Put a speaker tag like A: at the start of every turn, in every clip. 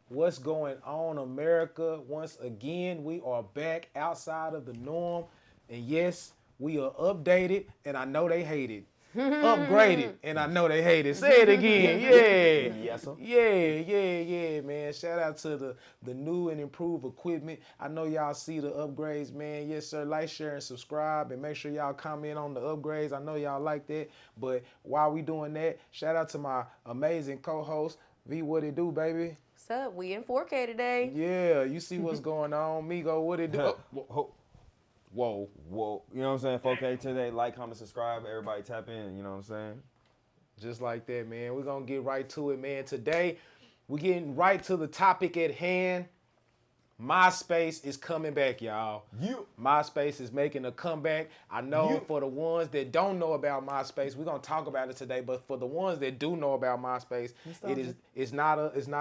A: What's going on, America? Once again, we are back outside of the norm. And yes, we are updated, and I know they hate it. Upgraded, and I know they hate it. Say it again. Yeah.
B: Yes, sir.
A: Yeah, man. Shout out to the new and improved equipment. I know y'all see the upgrades, man. Yes, sir. Like, share, and subscribe, and make sure y'all comment on the upgrades. I know y'all like that. But while we doing that, shout out to my amazing co-host, V. What it do, baby?
C: What's up? We in 4K today.
A: Yeah, you see what's going on. Migo, what it do? Oh, whoa.
B: Whoa. You know what I'm saying? 4K today. Like, comment, subscribe. Everybody tap in. You know what I'm saying?
A: Just like that, man. We're going to get right to it, man. Today, we're getting right to the topic at hand. MySpace is coming back, y'all. MySpace is making a comeback. I know for the ones that don't know about MySpace, we're gonna talk about it today. But for the ones that do know about MySpace, it's not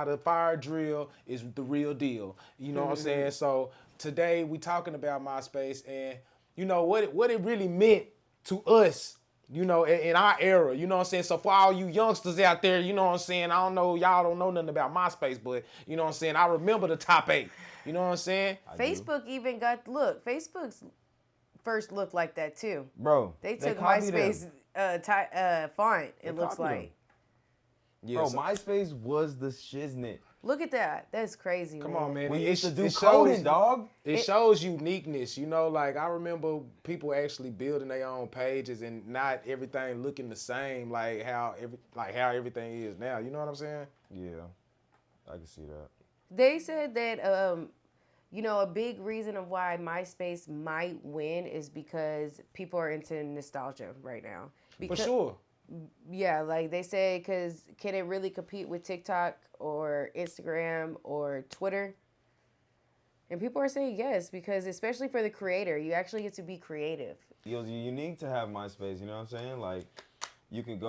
A: a fire drill. It's the real deal. You know what I'm saying? So today we talking about MySpace and you know what it really meant to us. You know, in our era, you know what I'm saying? So for all you youngsters out there, you know what I'm saying? I don't know, y'all don't know nothing about MySpace, but you know what I'm saying? I remember the top 8. You know what I'm saying?
C: Facebook even Facebook's first looked like that too.
B: Bro,
C: They took
B: copied
C: MySpace font, it looks
B: copied
C: like.
A: Yeah,
B: Bro,
A: so-
B: MySpace was the shiznit.
C: Look at that. That's crazy,
A: Come
C: man.
A: on, man.
B: We
A: It
B: used to do
A: it
B: coding,
A: shows-
B: dog.
A: It shows uniqueness, you know. Like I remember people actually building their own pages and not everything looking the same, like how everything is now. You know what I'm saying?
B: Yeah, I can see that.
C: They said that a big reason of why MySpace might win is because people are into nostalgia right now.
A: For sure.
C: Yeah, like they say, because can it really compete with TikTok or Instagram or Twitter? And people are saying yes, because especially for the creator, you actually get to be creative.
B: It was unique to have MySpace, you know what I'm saying? Like, you could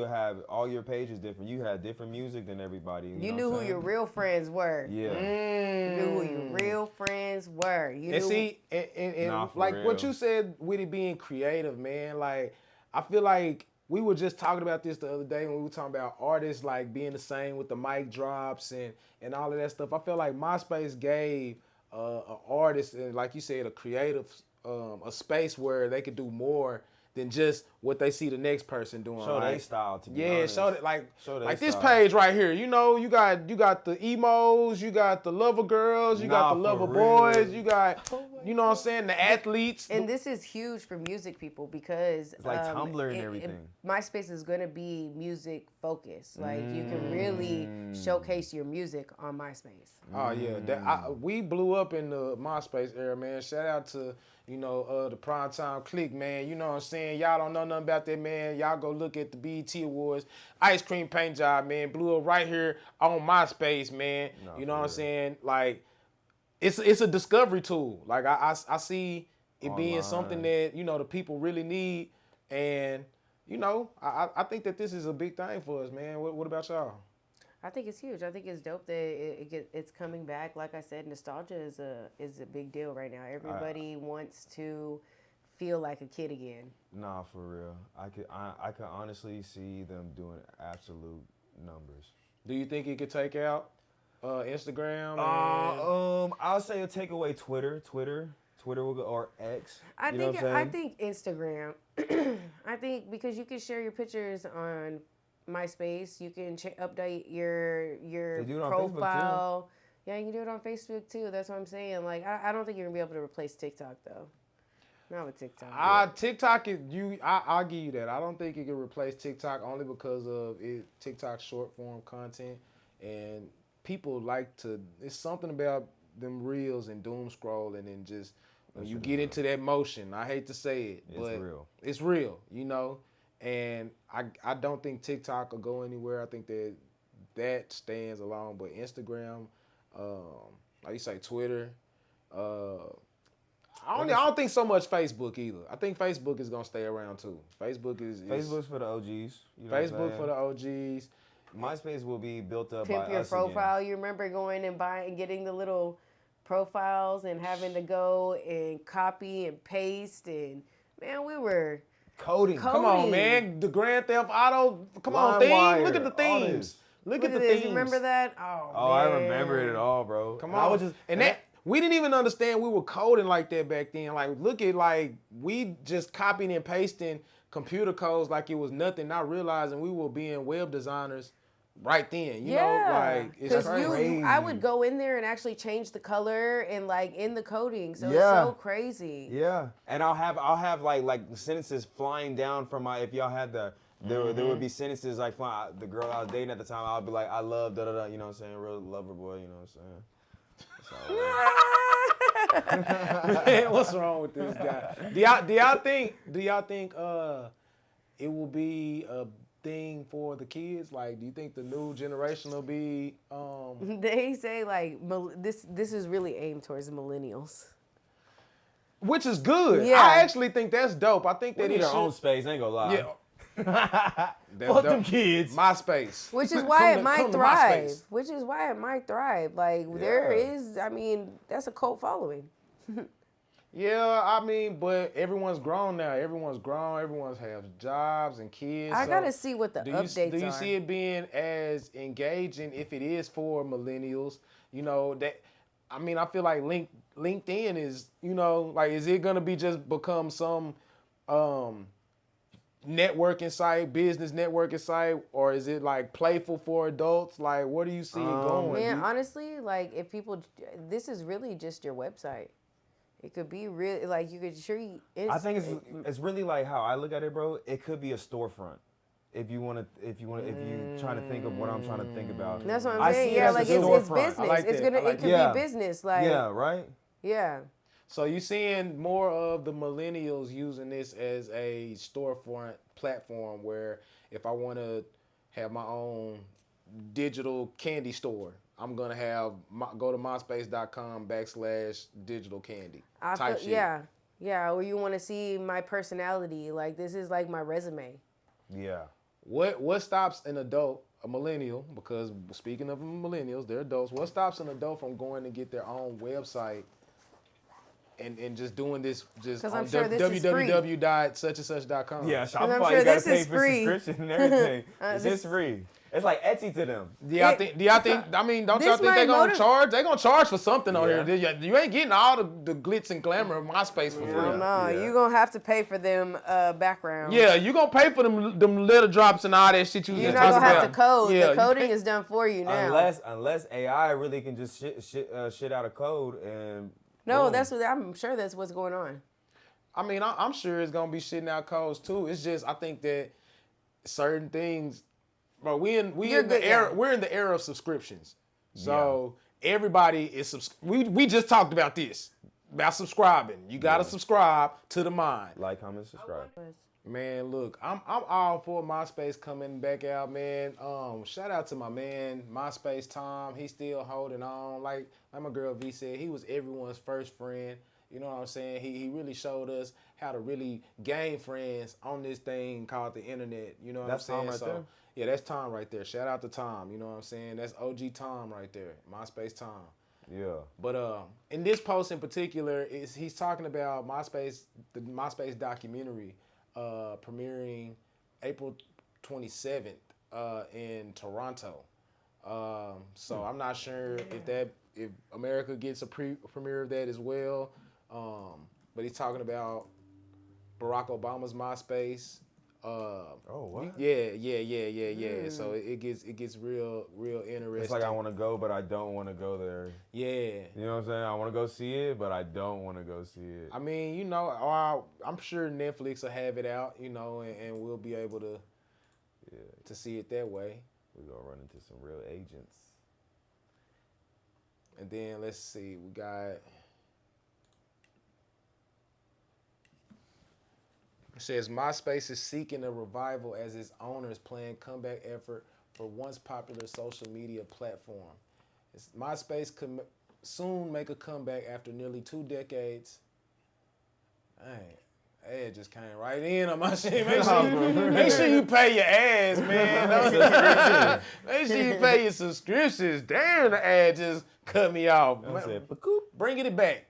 B: have all your pages different. You had different music than everybody.
C: You
B: know
C: knew
B: what
C: who
B: I'm
C: your real friends were.
B: saying? Yeah.
C: You knew who your real friends were. You
A: And
C: knew
A: see, and
B: Nah, for
A: like what
B: real.
A: you said with it being creative, man, like I feel like we were just talking about this the other day when we were talking about artists like being the same with the mic drops and all of that stuff. I feel like MySpace gave an artist and like you said, a creative a space where they could do more than just what they see the next person doing.
B: Show
A: like,
B: their style, to be
A: yeah,
B: honest.
A: show that
B: Show they
A: like this
B: style.
A: page right here. You know, you got the emos, you got the lover girls, you got the
B: Nah,
A: lover
B: for
A: boys,
B: real.
A: you got you know what I'm saying, the athletes.
C: And this is huge for music people because
B: It's like Tumblr and everything.
C: MySpace is going to be music focused. Like you can really showcase your music on MySpace.
A: Oh yeah, we blew up in the MySpace era, man. Shout out to the Primetime Clique, man. You know what I'm saying? Y'all don't know nothing about that, man. Y'all go look at the BET Awards. Ice Cream Paint Job, man. Blew up right here on MySpace, man. You know what I'm saying? Like, it's a discovery tool. Like I see it being something that the people really need, and I think that this is a big thing for us, man. What about y'all?
C: I think it's huge. I think it's dope that it's coming back. Like I said, nostalgia is a big deal right now. Everybody wants to feel like a kid again.
B: Nah, for real. I could honestly see them doing absolute numbers.
A: Do you think it could take out Instagram?
B: I'll say it'll take away Twitter. Twitter will go, or X.
C: I
B: you know
C: think
B: what I'm
C: I think Instagram. I think because you can share your pictures on MySpace, you can update your
B: They do it on Facebook, too.
C: profile. Yeah, you can do it on Facebook too. That's what I'm saying. Like I don't think you're gonna be able to replace TikTok though. Not with TikTok.
A: TikTok is I'll give you that. I don't think it can replace TikTok only because of TikTok's short form content, and people like to. It's something about them reels and doom scrolling and just when you get into that motion. I hate to say it, but it's real. And I don't think TikTok will go anywhere. I think that stands alone. But Instagram, like you say, Twitter. I don't think so much Facebook either. I think Facebook is gonna stay around too.
B: Facebook's for the OGs. You know
A: Facebook for the OGs.
B: MySpace will be built up
C: Pimp
B: by
C: your
B: us
C: profile.
B: again.
C: You remember going and getting the little profiles and having to go and copy and paste and man, we were
B: Coding.
A: Come on, man. The Grand Theft Auto. Come on,
B: LimeWire,
A: theme. Look at the
B: all
A: themes.
B: this.
A: Look
C: Look
A: at the
C: this.
A: themes.
C: Remember that? Oh,
B: Oh,
C: man.
B: I remember it all, bro.
A: Come
B: And
A: on.
B: I was just
A: and that we didn't even understand we were coding like that back then. Like, look at we just copying and pasting computer codes like it was nothing, not realizing we were being web designers right then. You know, like it's
C: 'Cause
A: crazy.
C: I would go in there and actually change the color and like in the coding. So it's
B: Yeah.
C: so crazy.
B: Yeah, and I'll have like sentences flying down from my. If y'all had there would be sentences like flying. The girl I was dating at the time, I'll be like, I love da da da. You know what I'm saying? Real lover boy. You know what I'm saying?
A: Man, what's wrong with this guy? Do y'all think it will be a thing for the kids? Like, do you think the new generation will be
C: They say like this is really aimed towards the millennials.
A: which is good.
C: Yeah.
A: I actually think that's dope. I think
B: We
A: that
B: need
A: it
B: our own
A: should.
B: space. I ain't gonna lie.
A: Yeah. That's
B: Fuck them
A: dope.
B: kids.
A: MySpace.
C: Which is why it
A: Come
C: might
A: to
C: thrive.
A: MySpace.
C: Which is why it might thrive. Like there
B: Yeah.
C: is, I mean, that's a cult following.
A: Yeah, I mean, but everyone's grown now. Everyone's grown. Everyone's has jobs and kids.
C: I
A: so
C: gotta see what the
A: do
C: updates
A: you
C: are.
A: see it being as engaging if it is for millennials? You know that. I mean, I feel like LinkedIn is. You know, like, is it gonna be just become some networking site, business networking site, or is it like playful for adults? Like, where do you see it going?
C: Man, honestly, like if people, this is really just your website. It could be real, like you could
B: I think it's really like how I look at it, bro. It could be a storefront. If you trying to think of what I'm trying to think about.
C: That's what I'm
B: I
C: saying.
B: see it
C: Yeah,
B: as a
C: like it's
B: storefront.
C: business.
A: I like
C: It's
A: that.
C: gonna.
A: I like
C: It could
B: that.
C: be business. Like
B: Yeah, right.
C: yeah.
A: So you seeing more of the millennials using this as a storefront platform where if I want to have my own digital candy store, I'm gonna go to myspace.com/digital candy type shit.
C: Yeah. Or you want to see my personality? Like this is like my resume.
B: Yeah.
A: What stops an adult, a millennial? Because speaking of millennials, they're adults. What stops an adult from going to get their own website? And just doing this just
C: 'Cause
A: on
C: I'm sure this is free.
A: www.suchandsuch.com.
B: Yeah,
C: I'm
B: Shopify,
C: sure
B: you gotta
C: this
B: pay
C: is
B: for
C: free.
B: subscription and everything. It's
C: this-
B: just free. It's like Etsy to them.
A: Do y'all think? I mean, don't y'all
C: This
A: think they
C: might
A: gonna charge? They gonna charge for something on
B: Yeah.
A: here. You ain't getting all the glitz and glamour of MySpace for free.
C: No,
B: Yeah.
C: you gonna have to pay for them background.
A: Yeah, you gonna pay for them letter drops and all that shit you
C: You're
A: just
C: not
A: talking
C: gonna have
A: about.
C: to code.
A: Yeah,
C: The
A: you
C: coding
A: pay-
C: is done for you now.
B: Unless AI really can just shit out of code and
C: No,
B: boom.
C: that's what I'm sure that's what's going on.
A: I mean, I'm sure it's gonna be shitting out codes too. It's just I think that certain things, bro. We're in the era of subscriptions. So everybody is we just talked about this about subscribing. You gotta subscribe to the mind.
B: like, comment, subscribe.
A: Man, look, I'm all for MySpace coming back out, man. Shout out to my man, MySpace Tom. He's still holding on. Like my girl V said, he was everyone's first friend. You know what I'm saying? He really showed us how to really gain friends on this thing called the internet. You know what
B: That's
A: I'm saying?
B: Tom right there.
A: Yeah, that's Tom right there. Shout out to Tom. You know what I'm saying? That's OG Tom right there. MySpace Tom.
B: Yeah.
A: But in this post in particular, he's talking about MySpace, the MySpace documentary, premiering April 27th in Toronto. So I'm not sure if America gets a premiere of that as well. But he's talking about Barack Obama's MySpace.
B: Oh, what?
A: Yeah. So it gets real interesting.
B: It's like I want to go, but I don't want to go there.
A: Yeah.
B: You know what I'm saying? I want to go see it, but I don't want to go see it.
A: I mean, you know, I'm sure Netflix will have it out, you know, and we'll be able to see it that way.
B: We're going to run into some real agents.
A: And then let's see, we got. It says MySpace is seeking a revival as its owners plan comeback effort for once popular social media platform. MySpace could soon make a comeback after nearly 2 decades. Dang, ad just came right in on my shit. Make sure you pay your ads, man. Make sure you pay your subscriptions. Damn, the ad just cut me off.
B: I said,
A: Bring it back.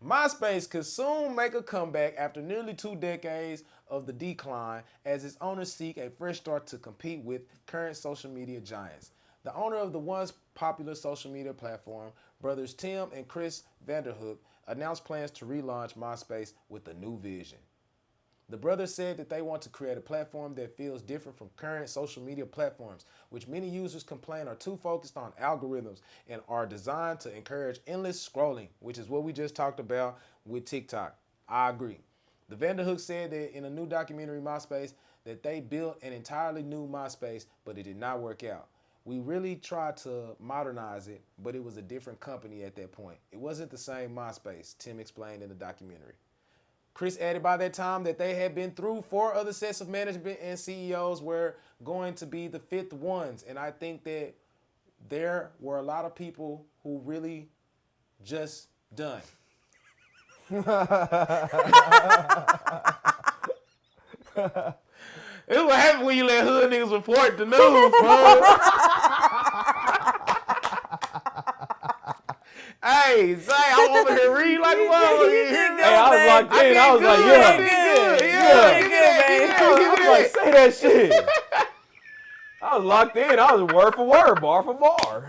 A: MySpace could soon make a comeback after nearly 2 decades of the decline as its owners seek a fresh start to compete with current social media giants. The owner of the once popular social media platform, brothers Tim and Chris Vanderhook, announced plans to relaunch MySpace with a new vision. The brothers said that they want to create a platform that feels different from current social media platforms, which many users complain are too focused on algorithms and are designed to encourage endless scrolling, which is what we just talked about with TikTok. I agree. The Vanderhook said that in a new documentary, MySpace, that they built an entirely new MySpace, but it did not work out. We really tried to modernize it, but it was a different company at that point. It wasn't the same MySpace, Tim explained in the documentary. Chris added by that time that they had been through 4 other sets of management and CEOs were going to be the 5th ones. And I think that there were a lot of people who really just done. It's what happens when you let hood niggas report the news, bro. Hey, say I'm over here reading like a motherfucker.
B: Hey, I was locked in. I was like, I was like, say that shit. I was locked in. I was word for word, bar for bar.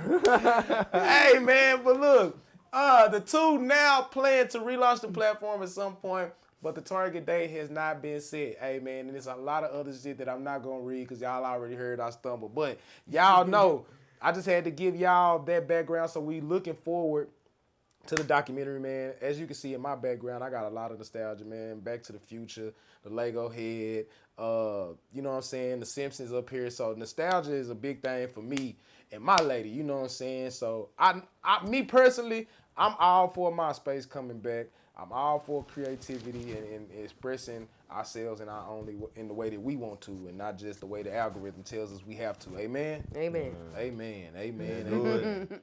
A: Hey, man, but look, the two now plan to relaunch the platform at some point, but the target date has not been set. Hey, man, and there's a lot of other shit that I'm not going to read because y'all already heard I stumble. But y'all know, I just had to give y'all that background, so we looking forward to the documentary, man. As you can see in my background, I got a lot of nostalgia, man. Back to the Future, the Lego head, you know what I'm saying? The Simpsons up here. So nostalgia is a big thing for me and my lady, you know what I'm saying? So me personally, I'm all for MySpace coming back. I'm all for creativity and expressing ourselves in the way that we want to, and not just the way the algorithm tells us we have to. Amen?
C: Amen.
A: Amen. Amen. Amen.